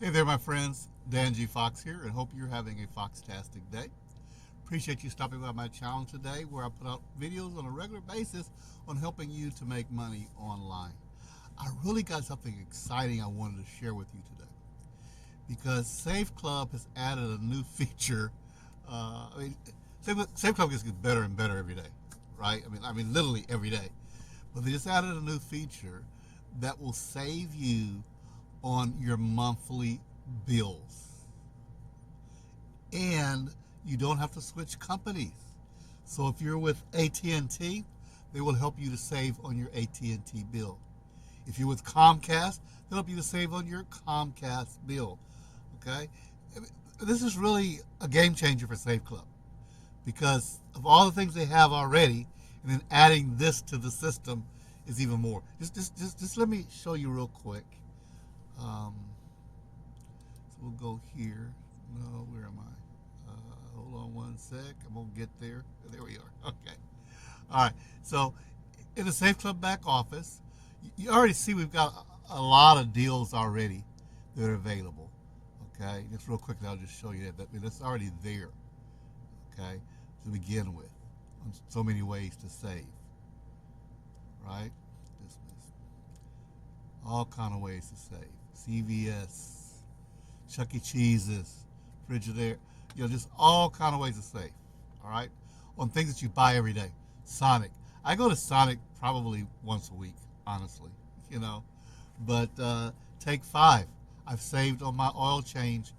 Hey there, my friends. Dan G. Fox here, and hope you're having a Foxtastic day. Appreciate you stopping by my channel today, where I put out videos on a regular basis on helping you to make money online. I really got something exciting I wanted to share with you today, because SaveClub has added a new feature. SaveClub gets better and better every day, right? I mean, literally every day. But they just added a new feature that will save you on your monthly bills, and you don't have to switch companies. So if you're with AT&T, they will help you to save on your AT&T bill. If you're with Comcast, they'll help you to save on your Comcast bill. Okay, this is really a game changer for SaveClub, because of all the things they have already, and then adding this to the system is even more. Just let me show you real quick. So we'll go here. No, where am I? Hold on one sec. I'm going to get there. There we are. Okay. All right. So in the SaveClub back office, you already see we've got a lot of deals already that are available. Okay. Just real quickly, I'll just show you that. That's already there. Okay. To begin with. So many ways to save. Right? All kind of ways to save. CVS, Chuck E. Cheese's, Frigidaire, just all kind of ways to save. All right, on things that you buy every day. Sonic, I go to Sonic probably once a week, honestly. But Take 5, I've saved on my oil change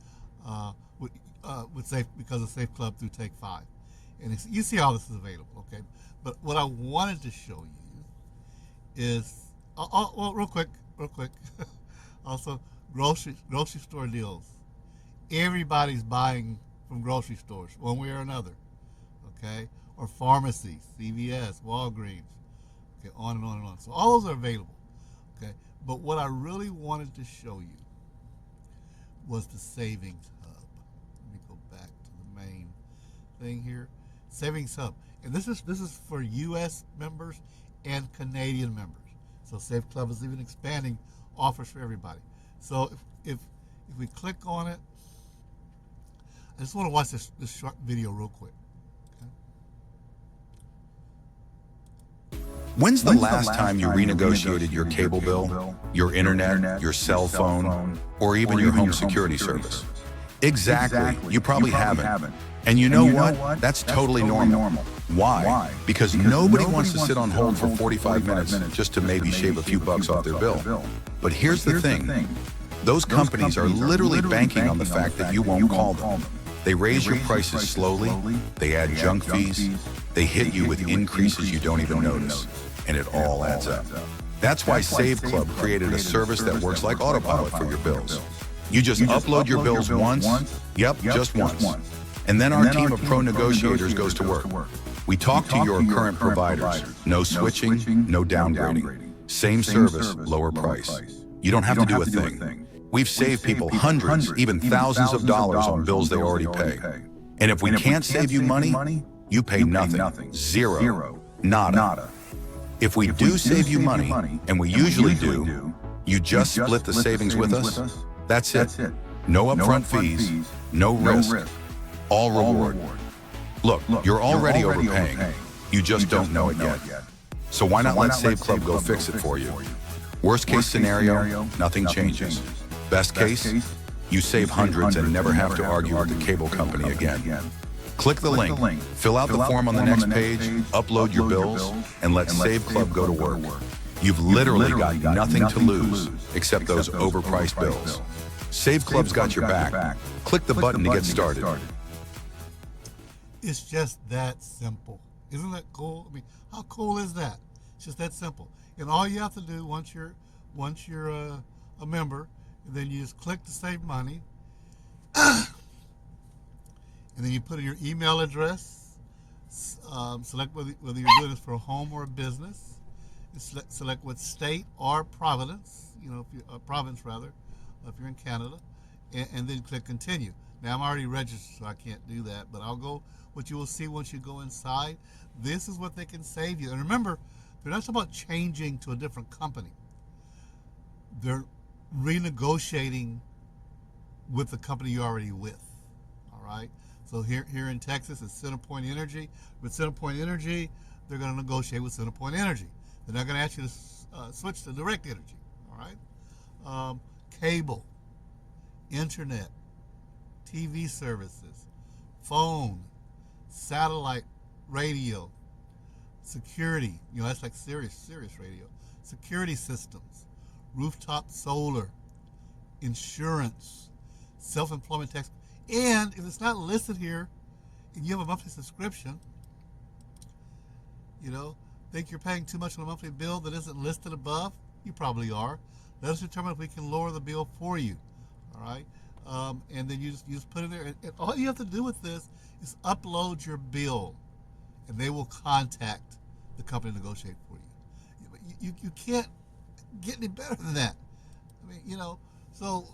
with Safe, because of SaveClub through Take 5, and you see all this is available. Okay, but what I wanted to show you is, well, real quick. Also, grocery store deals. Everybody's buying from grocery stores one way or another. Okay, or pharmacies, CVS, Walgreens. Okay, on and on and on. So all those are available. Okay, but what I really wanted to show you was the Savings Hub. Let me go back to the main thing here. Savings Hub, and this is for U.S. members and Canadian members. So SaveClub is even expanding offers for everybody. So if we click on it, I just want to watch this short video real quick. Okay. When's the last time you renegotiated your cable bill, your internet, your cell phone, or even your home security service? Exactly. You probably haven't. And you know what? That's totally normal. Why? Because nobody wants to sit on hold for 45 minutes just to maybe shave a few bucks off their bill. But here's the thing. Those companies are literally banking on the fact that you won't call them. They raise your prices slowly, they add junk fees, they hit you with increases you don't even notice, and it all adds up. That's why SaveClub created a service that works like autopilot for your bills. You just upload your bills once, just once. And then our team of pro negotiators goes to work. We talk to your current providers. No switching, no downgrading. Same service, lower price. You don't have to do a thing. We've saved people hundreds, even thousands of dollars on bills they already pay. And if we can't save you money, you pay nothing. Zero. Nada. If we do save you money, and we usually do, you just split the savings with us. That's it. No upfront fees, no risk. All reward. Look, you're already overpaying. You just don't know it yet. So why not let SaveClub go fix it for you? Worst case scenario, nothing changes. Best case, you save hundreds and never have to argue with the cable company again. Click the link, fill out the form on the next page, upload your bills, and let SaveClub go to work. You've literally got nothing to lose except those overpriced bills. SaveClub's got your back. Click the button to get started. It's just that simple. Isn't that cool? I mean, how cool is that? It's just that simple. And all you have to do once you're a member, and then you just click to save money, and then you put in your email address, select whether you're doing this for a home or a business, and select what state or province, if you're province rather, if you're in Canada, and then click continue. Now I'm already registered, so I can't do that, but I'll go. What you will see once you go inside, this is what they can save you. And remember, they're not talking about changing to a different company. They're renegotiating with the company you're already with. All right. So here in Texas, it's CenterPoint Energy. With CenterPoint Energy, they're going to negotiate with CenterPoint Energy. They're not going to ask you to switch to direct energy. All right. Cable, internet, TV services, phone, satellite radio, security. That's like Sirius radio. Security systems, rooftop solar, insurance, self-employment tax. And if it's not listed here and you have a monthly subscription, think you're paying too much on a monthly bill that isn't listed above, you probably are. Let us determine if we can lower the bill for you. All right. And then you just put it there. And all you have to do with this is upload your bill, and they will contact the company to negotiate for you. You can't get any better than that. I mean, so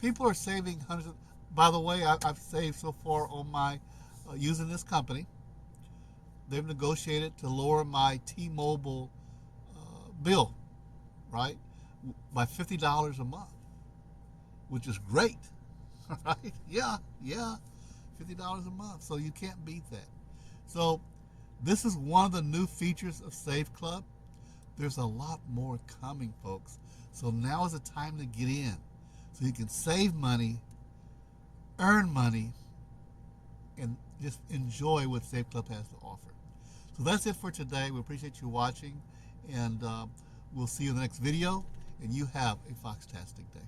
people are saving hundreds of. By the way, I've saved so far on my using this company. They've negotiated to lower my T-Mobile bill, right, by $50 a month, which is great, right? Yeah, $50 a month. So you can't beat that. So this is one of the new features of SaveClub. There's a lot more coming, folks. So now is the time to get in, so you can save money, earn money, and just enjoy what SaveClub has to offer. So that's it for today. We appreciate you watching, and we'll see you in the next video, and you have a foxtastic day.